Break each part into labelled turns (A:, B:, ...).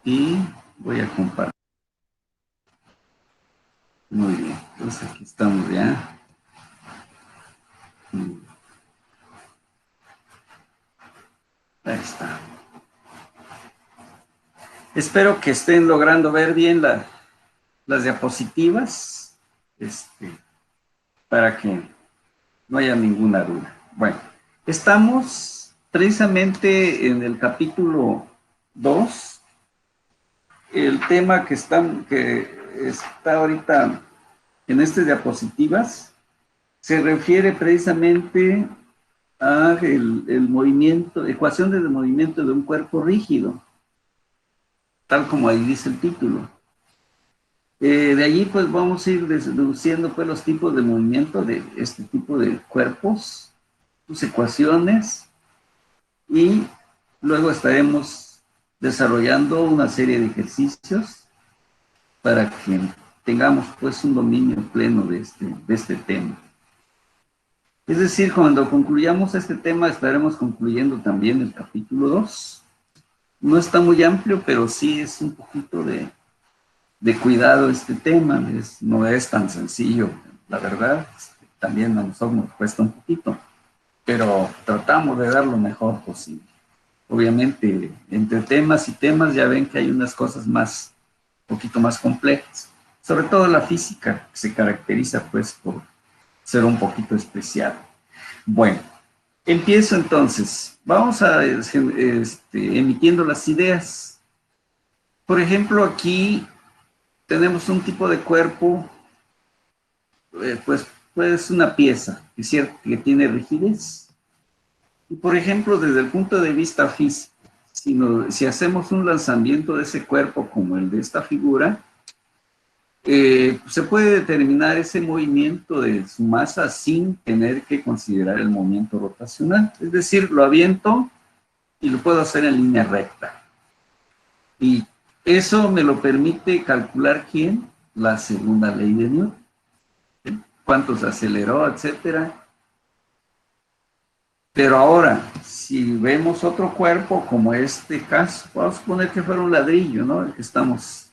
A: y voy a compartir. Muy bien, entonces aquí estamos ya. Ahí está. Espero que estén logrando ver bien las diapositivas, para que no haya ninguna duda. Bueno, estamos precisamente en el capítulo 2. El tema que está ahorita en estas diapositivas se refiere precisamente a el movimiento, ecuaciones de movimiento de un cuerpo rígido, tal como ahí dice el título. De allí pues vamos a ir deduciendo pues los tipos de movimiento de este tipo de cuerpos, sus ecuaciones, y luego estaremos desarrollando una serie de ejercicios para que tengamos pues un dominio pleno de este tema. Es decir, cuando concluyamos este tema estaremos concluyendo también el capítulo 2. No está muy amplio, pero sí es un poquito de cuidado este tema, no es tan sencillo, la verdad, también a nosotros nos cuesta un poquito, pero tratamos de dar lo mejor posible. Obviamente, entre temas y temas ya ven que hay unas cosas un poquito más complejas, sobre todo la física, que se caracteriza pues por ser un poquito especial. Bueno, empiezo entonces. Vamos a emitiendo las ideas. Por ejemplo, aquí tenemos un tipo de cuerpo, pues una pieza, es cierto que tiene rigidez. Y por ejemplo, desde el punto de vista físico, si hacemos un lanzamiento de ese cuerpo como el de esta figura, se puede determinar ese movimiento de su masa sin tener que considerar el movimiento rotacional. Es decir, lo aviento y lo puedo hacer en línea recta. Y eso me lo permite calcular ¿quién? La segunda ley de Newton. Cuánto se aceleró, etcétera. Pero ahora, si vemos otro cuerpo, como este caso, vamos a suponer que fuera un ladrillo, ¿no? El que estamos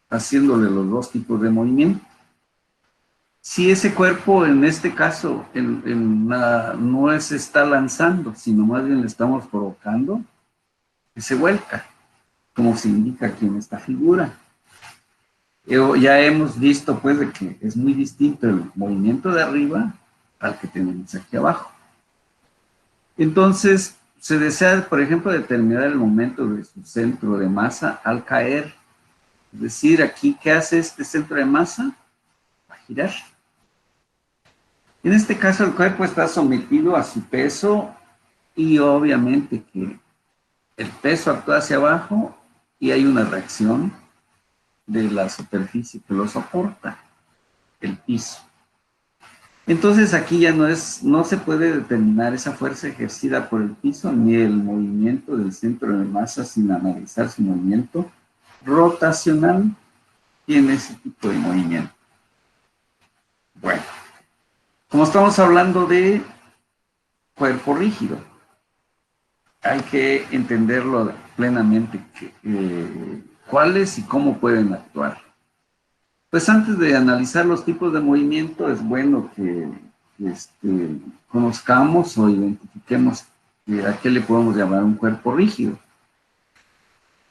A: haciéndole los dos tipos de movimiento. Si ese cuerpo, en este caso, no se está lanzando, sino más bien le estamos provocando que se vuelca, como se indica aquí en esta figura. Ya hemos visto, pues, de que es muy distinto el movimiento de arriba al que tenemos aquí abajo. Entonces, se desea, por ejemplo, determinar el momento de su centro de masa al caer. Es decir, aquí, ¿qué hace este centro de masa? Va a girar. En este caso, el cuerpo está sometido a su peso y obviamente que el peso actúa hacia abajo y hay una reacción de la superficie que lo soporta, el piso. Entonces aquí ya no se puede determinar esa fuerza ejercida por el piso ni el movimiento del centro de masa sin analizar su movimiento rotacional en ese tipo de movimiento. Bueno, como estamos hablando de cuerpo rígido, hay que entenderlo plenamente, cuáles y cómo pueden actuar. Pues antes de analizar los tipos de movimiento, es bueno que conozcamos o identifiquemos a qué le podemos llamar un cuerpo rígido.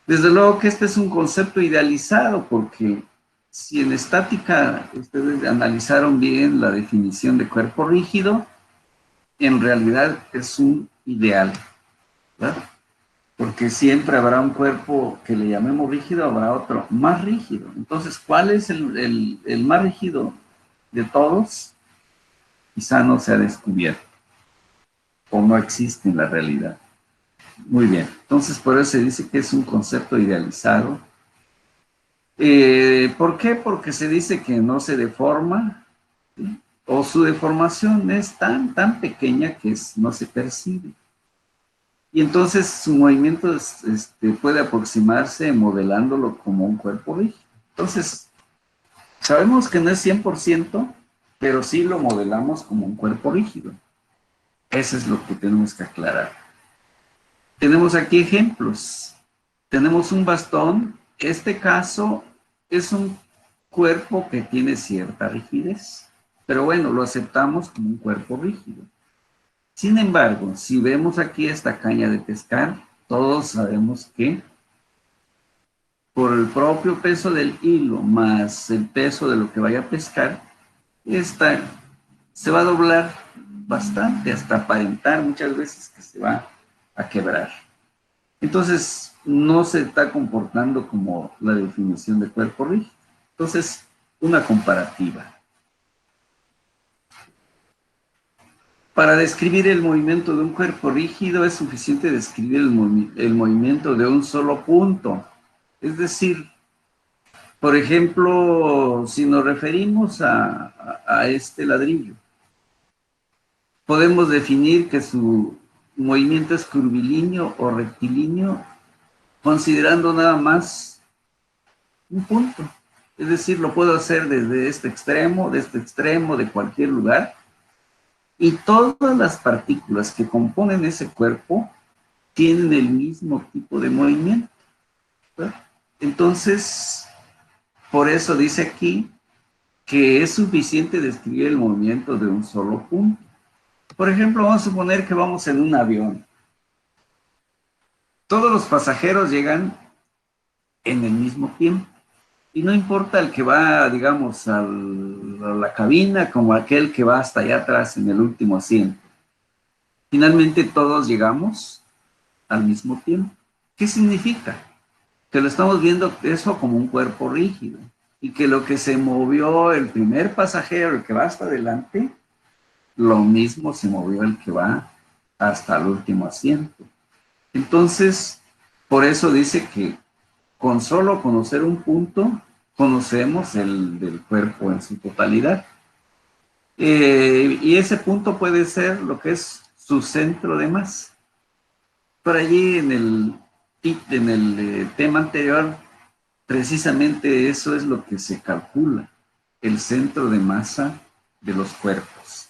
A: Desde luego que este es un concepto idealizado, porque si en estática ustedes analizaron bien la definición de cuerpo rígido, en realidad es un ideal, ¿verdad? Porque siempre habrá un cuerpo que le llamemos rígido, habrá otro más rígido. Entonces, ¿cuál es el más rígido de todos? Quizá no se ha descubierto o no existe en la realidad. Muy bien, entonces por eso se dice que es un concepto idealizado. ¿Por qué? Porque se dice que no se deforma, ¿sí? O su deformación es tan pequeña que no se percibe. Y entonces su movimiento puede aproximarse modelándolo como un cuerpo rígido. Entonces, sabemos que no es 100%, pero sí lo modelamos como un cuerpo rígido. Eso es lo que tenemos que aclarar. Tenemos aquí ejemplos. Tenemos un bastón este caso es un cuerpo que tiene cierta rigidez, pero bueno, lo aceptamos como un cuerpo rígido. Sin embargo, si vemos aquí esta caña de pescar, todos sabemos que por el propio peso del hilo más el peso de lo que vaya a pescar, esta se va a doblar bastante, hasta aparentar muchas veces que se va a quebrar. Entonces, no se está comportando como la definición de cuerpo rígido. Entonces, una comparativa. Para describir el movimiento de un cuerpo rígido es suficiente describir el movimiento de un solo punto. Es decir, por ejemplo, si nos referimos a este ladrillo, podemos definir que su movimiento es curvilíneo o rectilíneo, considerando nada más un punto. Es decir, lo puedo hacer desde este extremo, de cualquier lugar, y todas las partículas que componen ese cuerpo tienen el mismo tipo de movimiento, ¿verdad? Entonces, por eso dice aquí que es suficiente describir el movimiento de un solo punto. Por ejemplo, vamos a suponer que vamos en un avión. Todos los pasajeros llegan en el mismo tiempo. Y no importa el que va, digamos, a la cabina como aquel que va hasta allá atrás en el último asiento. Finalmente todos llegamos al mismo tiempo. ¿Qué significa? Que lo estamos viendo eso como un cuerpo rígido. Y que lo que se movió el primer pasajero, el que va hasta adelante, lo mismo se movió el que va hasta el último asiento. Entonces, por eso dice que con solo conocer un punto, conocemos el del cuerpo en su totalidad. Y ese punto puede ser lo que es su centro de masa. Por allí en el tema anterior, precisamente eso es lo que se calcula, el centro de masa de los cuerpos.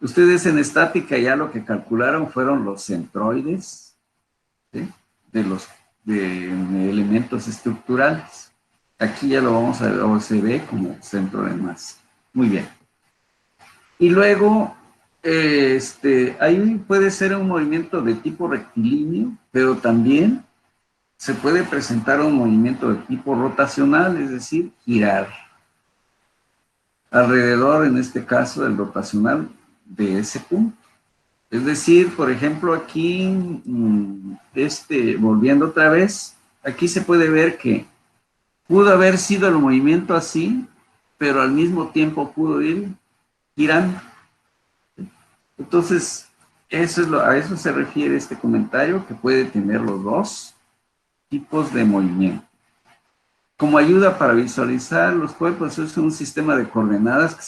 A: Ustedes en estática ya lo que calcularon fueron los centroides, ¿sí?, de elementos estructurales. Aquí ya lo vamos a ver, o se ve como centro de masa. Muy bien. Y luego, ahí puede ser un movimiento de tipo rectilíneo, pero también se puede presentar un movimiento de tipo rotacional, es decir, girar alrededor, en este caso, del rotacional de ese punto. Es decir, por ejemplo, aquí, volviendo otra vez, aquí se puede ver que pudo haber sido el movimiento así, pero al mismo tiempo pudo ir girando. Entonces, a eso se refiere este comentario, que puede tener los dos tipos de movimiento. Como ayuda para visualizar los cuerpos, es un sistema de coordenadas que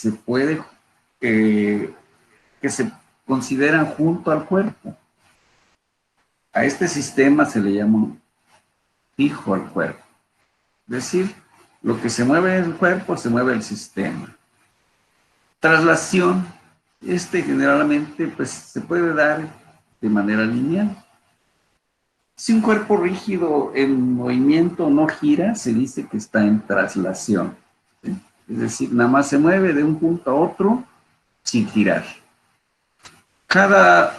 A: se consideran junto al cuerpo. A este sistema se le llama fijo al cuerpo. Es decir, lo que se mueve en el cuerpo, se mueve el sistema. Traslación, generalmente pues, se puede dar de manera lineal. Si un cuerpo rígido en movimiento no gira, se dice que está en traslación, ¿sí? Es decir, nada más se mueve de un punto a otro sin girar. Cada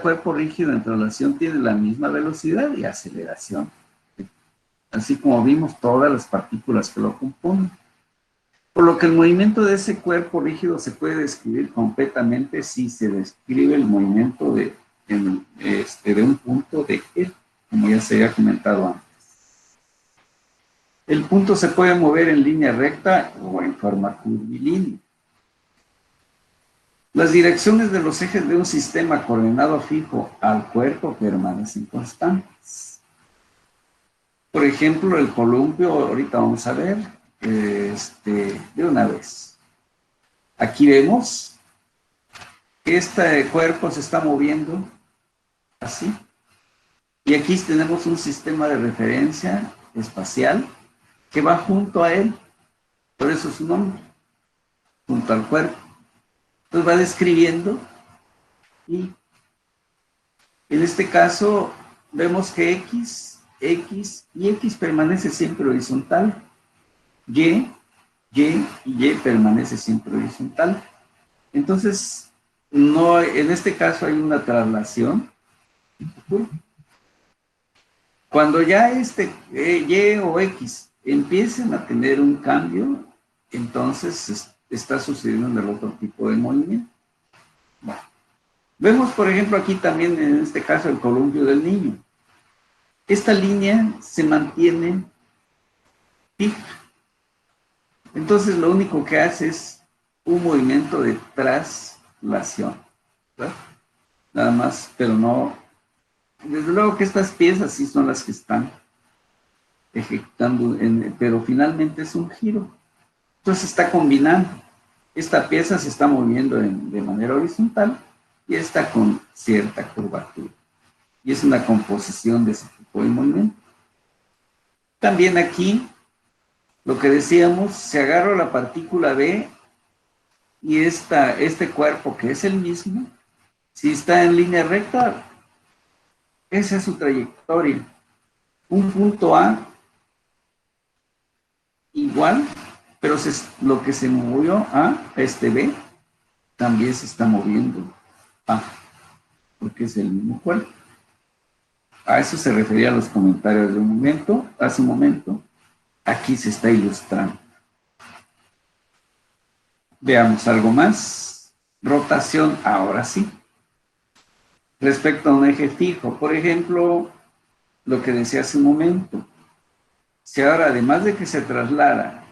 A: cuerpo rígido en traslación tiene la misma velocidad y aceleración, ¿sí?, así como vimos todas las partículas que lo componen. Por lo que el movimiento de ese cuerpo rígido se puede describir completamente si se describe el movimiento de un punto de él, como ya se había comentado antes. El punto se puede mover en línea recta o en forma curvilínea. Las direcciones de los ejes de un sistema coordenado fijo al cuerpo permanecen constantes. Por ejemplo, el columpio, ahorita vamos a ver, de una vez. Aquí vemos que este cuerpo se está moviendo así. Y aquí tenemos un sistema de referencia espacial que va junto a él. Por eso su nombre, junto al cuerpo. Entonces va describiendo y en este caso vemos que X permanece siempre horizontal, Y y permanece siempre horizontal. Entonces, no, en este caso hay una traslación. Cuando ya Y o X empiecen a tener un cambio, entonces está sucediendo en el otro tipo de movimiento. Bueno, vemos, por ejemplo, aquí también en este caso el columpio del niño. Esta línea se mantiene fija. Entonces, lo único que hace es un movimiento de traslación, ¿verdad? Nada más, pero no. Desde luego que estas piezas sí son las que están ejecutando, pero finalmente es un giro. Entonces está combinando. Esta pieza se está moviendo de manera horizontal y está con cierta curvatura. Y es una composición de ese tipo de movimiento. También aquí, lo que decíamos, se agarra la partícula B y este cuerpo que es el mismo, si está en línea recta, esa es su trayectoria. Un punto A igual, pero lo que se movió A, este B, también se está moviendo A, porque es el mismo cuerpo. A eso se refería a los comentarios de un momento, hace un momento. Aquí se está ilustrando. Veamos algo más. Rotación, ahora sí. Respecto a un eje fijo, por ejemplo, lo que decía hace un momento. Si ahora, además de que se traslada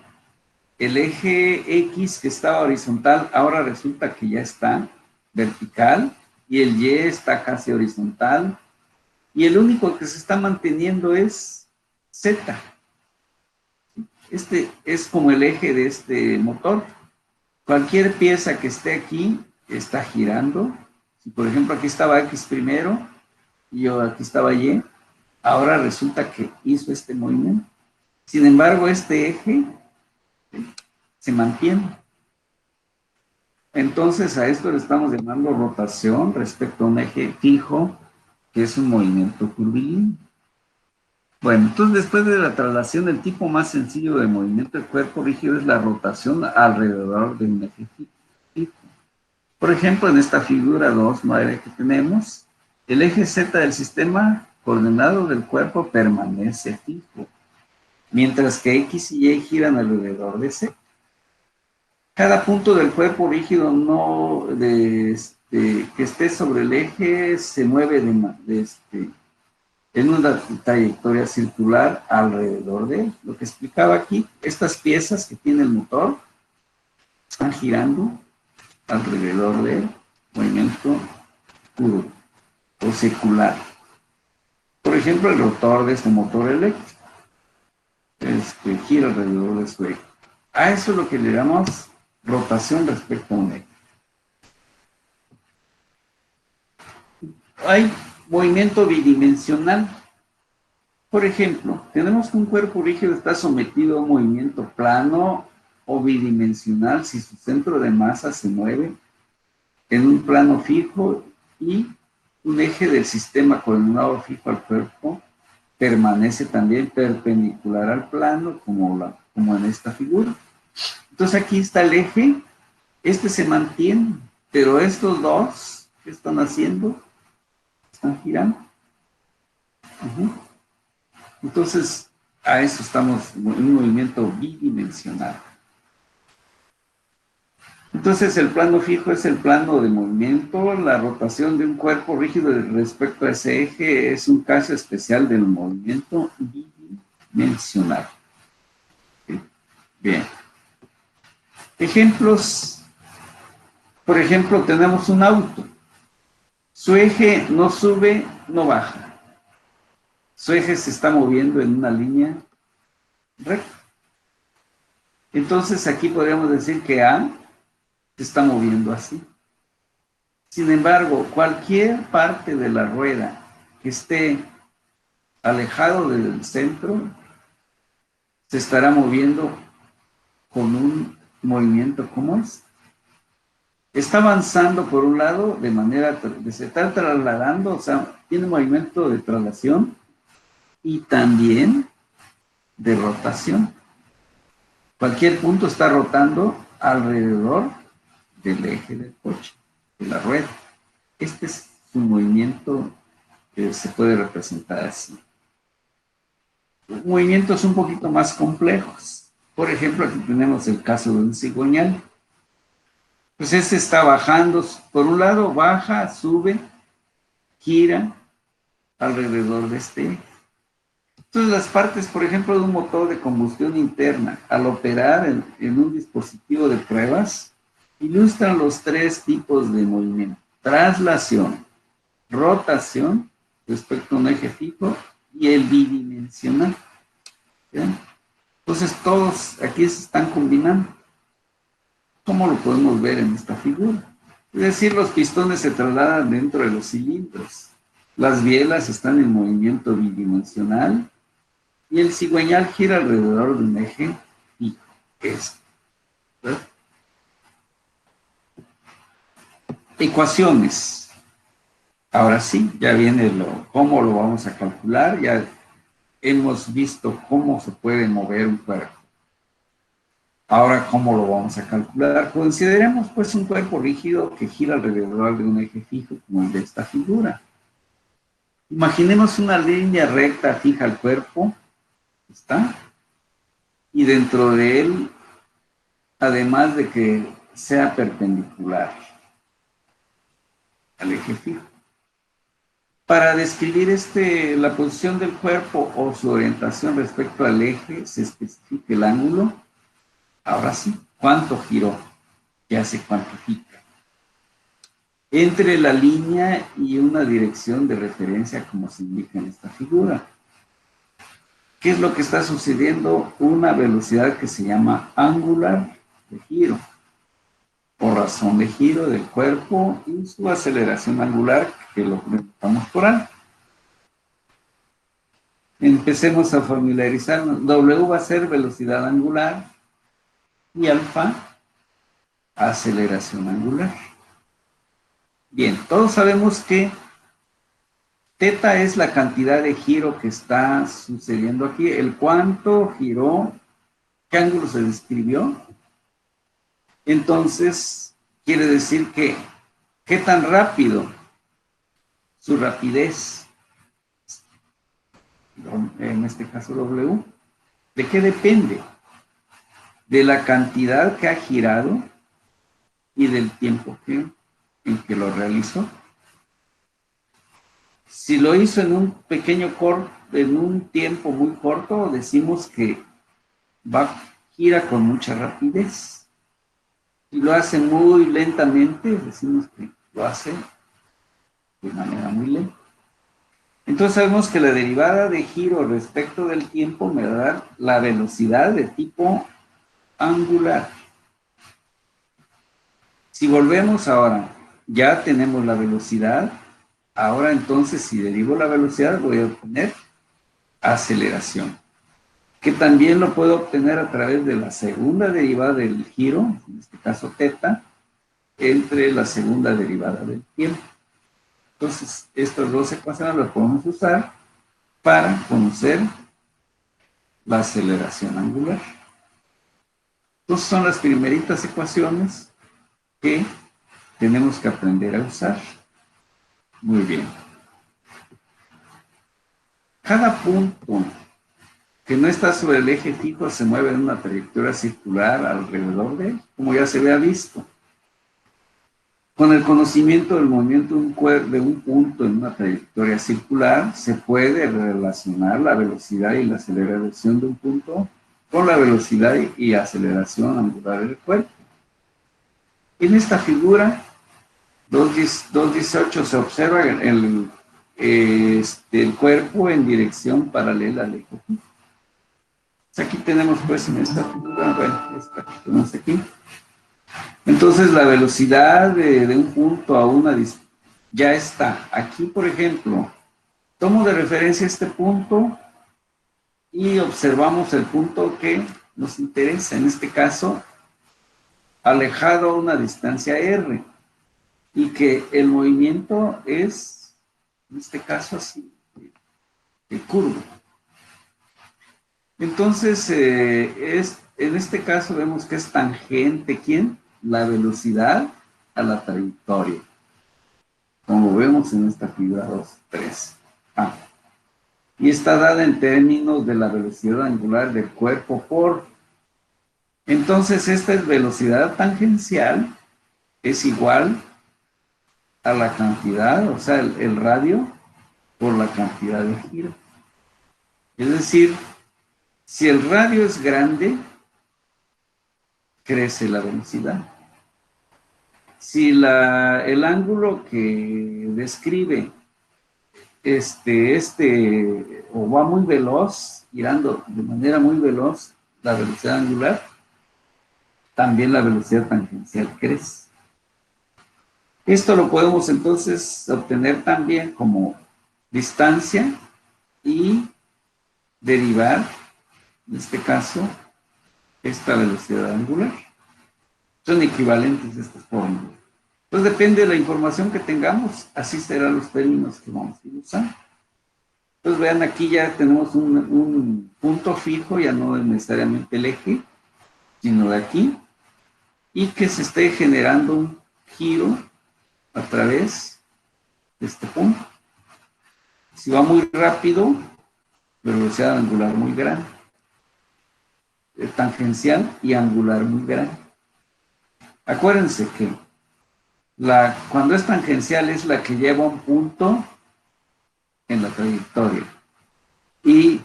A: el eje X que estaba horizontal, ahora resulta que ya está vertical y el Y está casi horizontal y el único que se está manteniendo es Z. Este es como el eje de este motor. Cualquier pieza que esté aquí está girando. Si por ejemplo aquí estaba X primero y aquí estaba Y, ahora resulta que hizo este movimiento. Sin embargo, este eje se mantiene. Entonces a esto le estamos llamando rotación respecto a un eje fijo, que es un movimiento curvilíneo. Bueno, entonces después de la traslación, el tipo más sencillo de movimiento del cuerpo rígido es la rotación alrededor de un eje fijo. Por ejemplo, en esta figura 2.9 que tenemos, el eje Z del sistema coordenado del cuerpo permanece fijo, mientras que X y Y giran alrededor de Z. Cada punto del cuerpo rígido que esté sobre el eje se mueve en una trayectoria circular alrededor de él. Lo que explicaba aquí, estas piezas que tiene el motor están girando alrededor del movimiento curvo o secular. Por ejemplo, el rotor de este motor eléctrico gira alrededor de su eje. A eso es lo que le llamamos rotación respecto a un eje. Hay movimiento bidimensional. Por ejemplo, tenemos que un cuerpo rígido está sometido a un movimiento plano o bidimensional si su centro de masa se mueve en un plano fijo y un eje del sistema coordinado fijo al cuerpo permanece también perpendicular al plano, como en esta figura. Entonces aquí está el eje, este se mantiene, pero estos dos, ¿qué están haciendo? Están girando. Entonces, a eso estamos en un movimiento bidimensional. Entonces, el plano fijo es el plano de movimiento. La rotación de un cuerpo rígido respecto a ese eje es un caso especial del movimiento bidimensional. Bien. Ejemplos. Por ejemplo, tenemos un auto. Su eje no sube, no baja. Su eje se está moviendo en una línea recta. Entonces, aquí podríamos decir que A se está moviendo así. Sin embargo, cualquier parte de la rueda que esté alejado del centro se estará moviendo con un movimiento como este. está avanzando por un lado de manera, se está trasladando, o sea, tiene movimiento de traslación y también de rotación. Cualquier punto está rotando alrededor del eje del coche, de la rueda. Este es su movimiento que se puede representar así. Movimientos un poquito más complejos. Por ejemplo, aquí tenemos el caso de un cigüeñal. Pues este está bajando, por un lado baja, sube, gira alrededor de este eje. Entonces las partes, por ejemplo, de un motor de combustión interna, al operar en un dispositivo de pruebas, ilustran los tres tipos de movimiento: traslación, rotación respecto a un eje fijo y el bidimensional. ¿Bien? Entonces todos aquí se están combinando. ¿Cómo lo podemos ver en esta figura? Es decir, los pistones se trasladan dentro de los cilindros, las bielas están en movimiento bidimensional y el cigüeñal gira alrededor de un eje fijo, que es, ¿verdad? Ecuaciones. Ahora sí, ya viene cómo lo vamos a calcular, ya hemos visto cómo se puede mover un cuerpo. Ahora, ¿cómo lo vamos a calcular? Consideremos pues un cuerpo rígido que gira alrededor de un eje fijo como el de esta figura. Imaginemos una línea recta fija al cuerpo, ¿está? Y dentro de él, además de que sea perpendicular al eje fijo. Para describir la posición del cuerpo o su orientación respecto al eje, se especifica el ángulo. Ahora sí, ¿cuánto giró? Ya se cuantifica. Entre la línea y una dirección de referencia, como se indica en esta figura. ¿Qué es lo que está sucediendo? Una velocidad que se llama angular de giro, o razón de giro del cuerpo, y su aceleración angular, que lo presentamos por alto. Empecemos a familiarizarnos. W va a ser velocidad angular y alfa, aceleración angular. Bien, todos sabemos que teta es la cantidad de giro que está sucediendo aquí, el cuánto giró, qué ángulo se describió. Entonces, quiere decir que qué tan rápido, su rapidez, en este caso W, ¿de qué depende? De la cantidad que ha girado y del tiempo en que lo realizó. Si lo hizo en un en un tiempo muy corto, decimos que gira con mucha rapidez. Si lo hace muy lentamente, decimos que lo hace de manera muy lenta. Entonces sabemos que la derivada de giro respecto del tiempo me va a dar la velocidad de tipo angular. Si volvemos ahora, ya tenemos la velocidad. Ahora entonces, si derivo la velocidad, voy a obtener aceleración, que también lo puedo obtener a través de la segunda derivada del giro, en este caso teta, entre la segunda derivada del tiempo. Entonces, estas dos ecuaciones las podemos usar para conocer la aceleración angular. Entonces, son las primeritas ecuaciones que tenemos que aprender a usar. Muy bien. Cada punto que no está sobre el eje fijo se mueve en una trayectoria circular alrededor de él, como ya se había visto. Con el conocimiento del movimiento de un punto en una trayectoria circular, se puede relacionar la velocidad y la aceleración de un punto con la velocidad y aceleración angular del cuerpo. En esta figura 2.18 se observa el cuerpo en dirección paralela al eje fijo. Aquí tenemos pues en esta figura, bueno, esta que tenemos aquí. Entonces la velocidad de un punto a una distancia ya está. Aquí, por ejemplo, tomo de referencia este punto y observamos el punto que nos interesa. En este caso, alejado a una distancia r, y que el movimiento es, en este caso, así, curvo. Entonces, en este caso vemos que es tangente, ¿quién? La velocidad a la trayectoria, como vemos en esta figura 2.3. Y está dada en términos de la velocidad angular del cuerpo por... Entonces, esta es velocidad tangencial, es igual a la cantidad, o sea, el radio por la cantidad de giro. Es decir, si el radio es grande, crece la velocidad. Si el ángulo que describe o va muy veloz, girando de manera muy veloz la velocidad angular, también la velocidad tangencial crece. Esto lo podemos entonces obtener también como distancia y derivar, en este caso, esta velocidad angular. Son equivalentes estas fórmulas. Entonces depende de la información que tengamos, así serán los términos que vamos a usar. Entonces vean, aquí ya tenemos un punto fijo, ya no es necesariamente el eje, sino de aquí, y que se esté generando un giro a través de este punto. Si va muy rápido, velocidad angular muy grande, tangencial y angular muy grande. Acuérdense que cuando es tangencial es la que lleva un punto en la trayectoria, y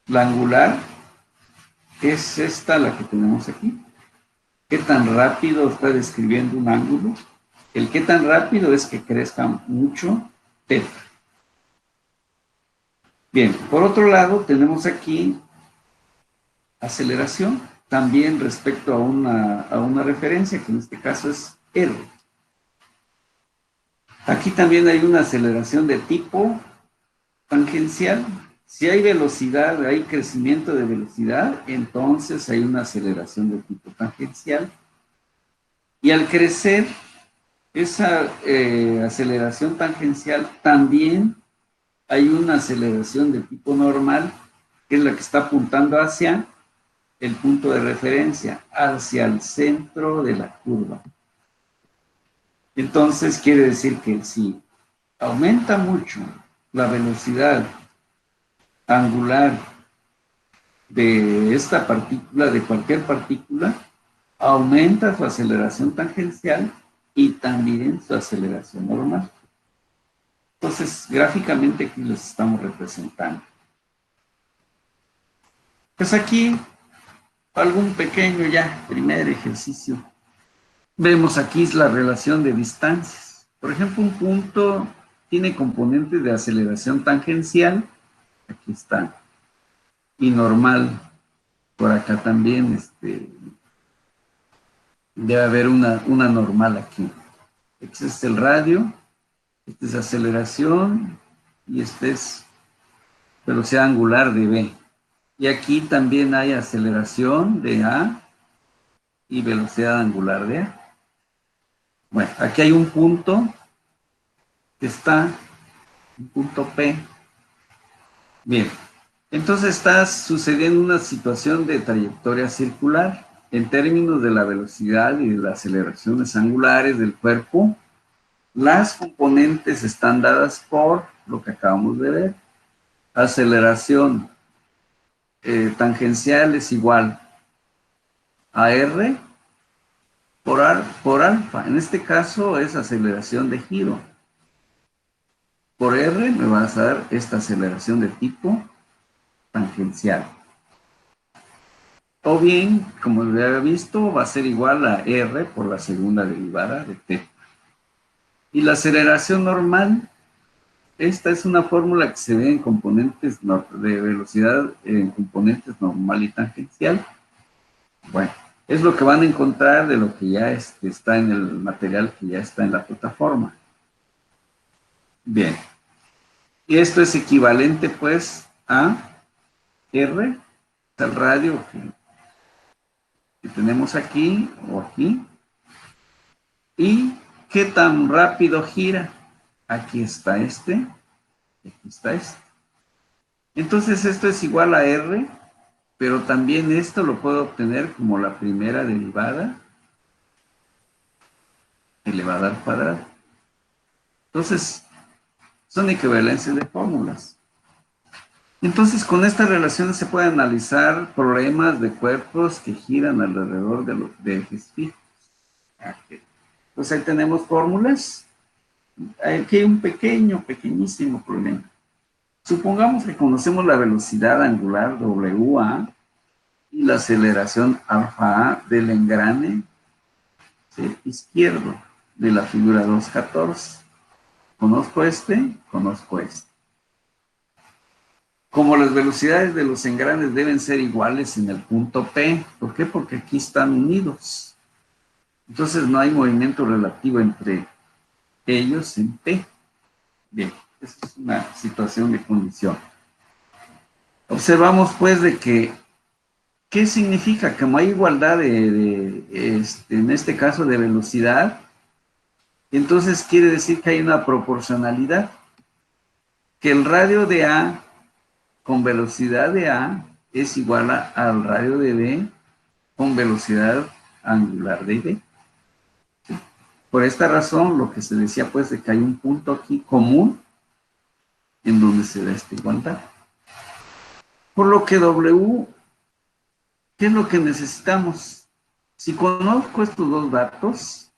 A: la angular es esta, la que tenemos aquí. ¿Qué tan rápido está describiendo un ángulo? El qué tan rápido es que crezca mucho θ. Bien, por otro lado tenemos aquí aceleración, también respecto a una referencia, que en este caso es R. Aquí también hay una aceleración de tipo tangencial. Si hay velocidad, hay crecimiento de velocidad, entonces hay una aceleración de tipo tangencial. Y al crecer esa aceleración tangencial, también hay una aceleración de tipo normal, que es la que está apuntando hacia el punto de referencia, hacia el centro de la curva. Entonces quiere decir que si aumenta mucho la velocidad angular de esta partícula, de cualquier partícula, aumenta su aceleración tangencial y también su aceleración normal. Entonces, gráficamente aquí los estamos representando. Pues aquí, algún pequeño primer ejercicio. Vemos aquí la relación de distancias. Por ejemplo, un punto tiene componentes de aceleración tangencial, aquí está, y normal. Por acá también debe haber una normal aquí. Este es el radio, este es aceleración, y este es velocidad angular de B. Y aquí también hay aceleración de A y velocidad angular de A. Bueno, aquí hay un punto que está, un punto P. Bien, entonces está sucediendo una situación de trayectoria circular. En términos de la velocidad y de las aceleraciones angulares del cuerpo, las componentes están dadas por lo que acabamos de ver. Aceleración tangencial es igual a R por alfa. En este caso es aceleración de giro. Por R me vas a dar esta aceleración de tipo tangencial. O bien, como lo había visto, va a ser igual a R por la segunda derivada de t. Y la aceleración normal, esta es una fórmula que se ve en componentes de velocidad, en componentes normal y tangencial. Bueno, es lo que van a encontrar de lo que ya está en el material que ya está en la plataforma. Bien. Y esto es equivalente, pues, a R, al radio, que tenemos aquí o aquí. ¿Y qué tan rápido gira? Aquí está este, aquí está este. Entonces esto es igual a R, pero también esto lo puedo obtener como la primera derivada elevada al cuadrado. Entonces, son equivalencias de fórmulas. Entonces, con estas relaciones se pueden analizar problemas de cuerpos que giran alrededor de ejes fijos. Entonces, ahí tenemos fórmulas. Aquí hay un pequeñísimo problema. Supongamos que conocemos la velocidad angular WA y la aceleración alfa A del engrane, ¿sí?, izquierdo de la figura 2.14. Conozco este. Como las velocidades de los engranes deben ser iguales en el punto P. ¿Por qué? Porque aquí están unidos. Entonces no hay movimiento relativo entre ellos en P. Bien, esa es una situación de condición. Observamos pues de que, ¿qué significa? Que no hay igualdad en este caso de velocidad. Entonces quiere decir que hay una proporcionalidad. Que el radio de A con velocidad de A es igual al radio de B con velocidad angular de B. ¿Sí? Por esta razón, lo que se decía pues de que hay un punto aquí común en donde se da esta igualdad. Por lo que W, ¿qué es lo que necesitamos? Si conozco estos dos datos,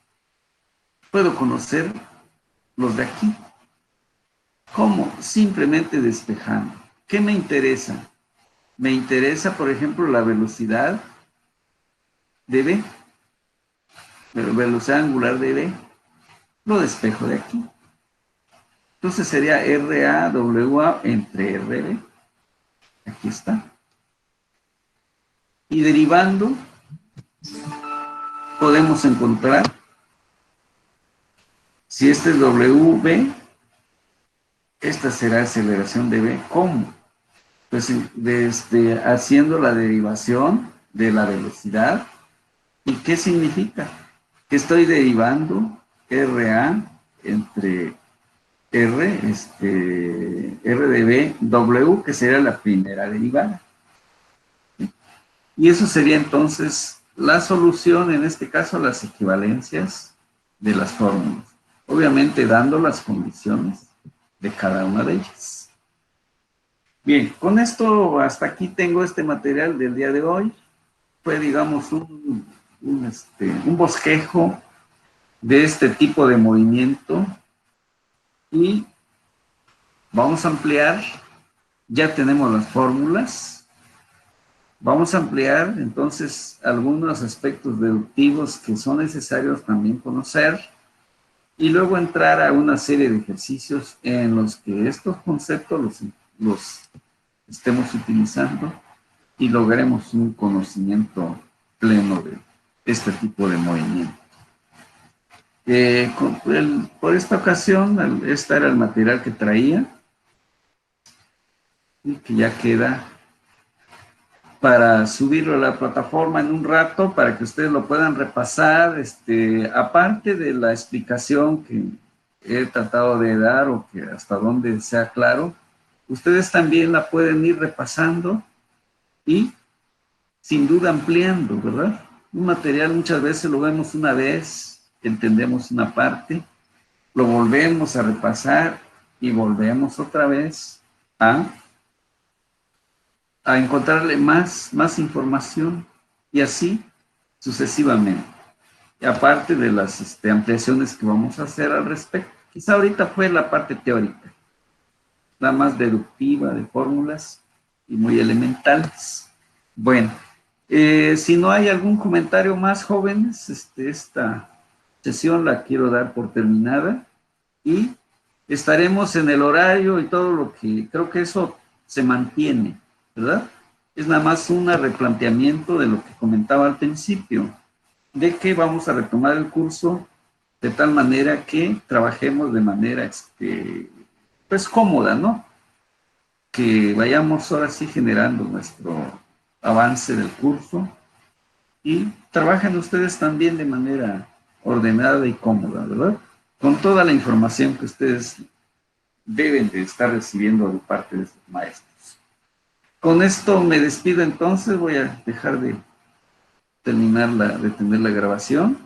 A: puedo conocer los de aquí. ¿Cómo? Simplemente despejando. ¿Qué me interesa? Me interesa, por ejemplo, la velocidad de B, velocidad angular de B. Lo despejo de aquí. Entonces sería RAWA entre RB. Aquí está. Y derivando, podemos encontrar, si este es WB, esta será aceleración de B. ¿Cómo? Pues haciendo la derivación de la velocidad. ¿Y qué significa? Que estoy derivando RA entre R de B, W, que sería la primera derivada. Y eso sería entonces la solución, en este caso, a las equivalencias de las fórmulas. Obviamente dando las condiciones de cada una de ellas. Bien, con esto hasta aquí tengo este material del día de hoy. Fue, digamos, un bosquejo de este tipo de movimiento. Y vamos a ampliar, ya tenemos las fórmulas. Vamos a ampliar entonces algunos aspectos deductivos que son necesarios también conocer y luego entrar a una serie de ejercicios en los que estos conceptos los estemos utilizando y logremos un conocimiento pleno de este tipo de movimiento. Por esta ocasión, este era el material que traía y que ya queda para subirlo a la plataforma en un rato para que ustedes lo puedan repasar, aparte de la explicación que he tratado de dar o que hasta donde sea claro, ustedes también la pueden ir repasando y sin duda ampliando, ¿verdad? Un material muchas veces lo vemos una vez, entendemos una parte, lo volvemos a repasar y volvemos otra vez a encontrarle más información y así sucesivamente. Y aparte de las ampliaciones que vamos a hacer al respecto. Quizá ahorita fue la parte teórica, la más deductiva de fórmulas y muy elementales. Bueno, si no hay algún comentario más, jóvenes, esta sesión la quiero dar por terminada y estaremos en el horario y todo lo que, creo que eso se mantiene, ¿verdad? Es nada más un replanteamiento de lo que comentaba al principio, de que vamos a retomar el curso de tal manera que trabajemos de manera, pues cómoda, ¿no? Que vayamos ahora sí generando nuestro avance del curso y trabajen ustedes también de manera ordenada y cómoda, ¿verdad? Con toda la información que ustedes deben de estar recibiendo de parte de sus maestros. Con esto me despido entonces, voy a dejar de tener la grabación.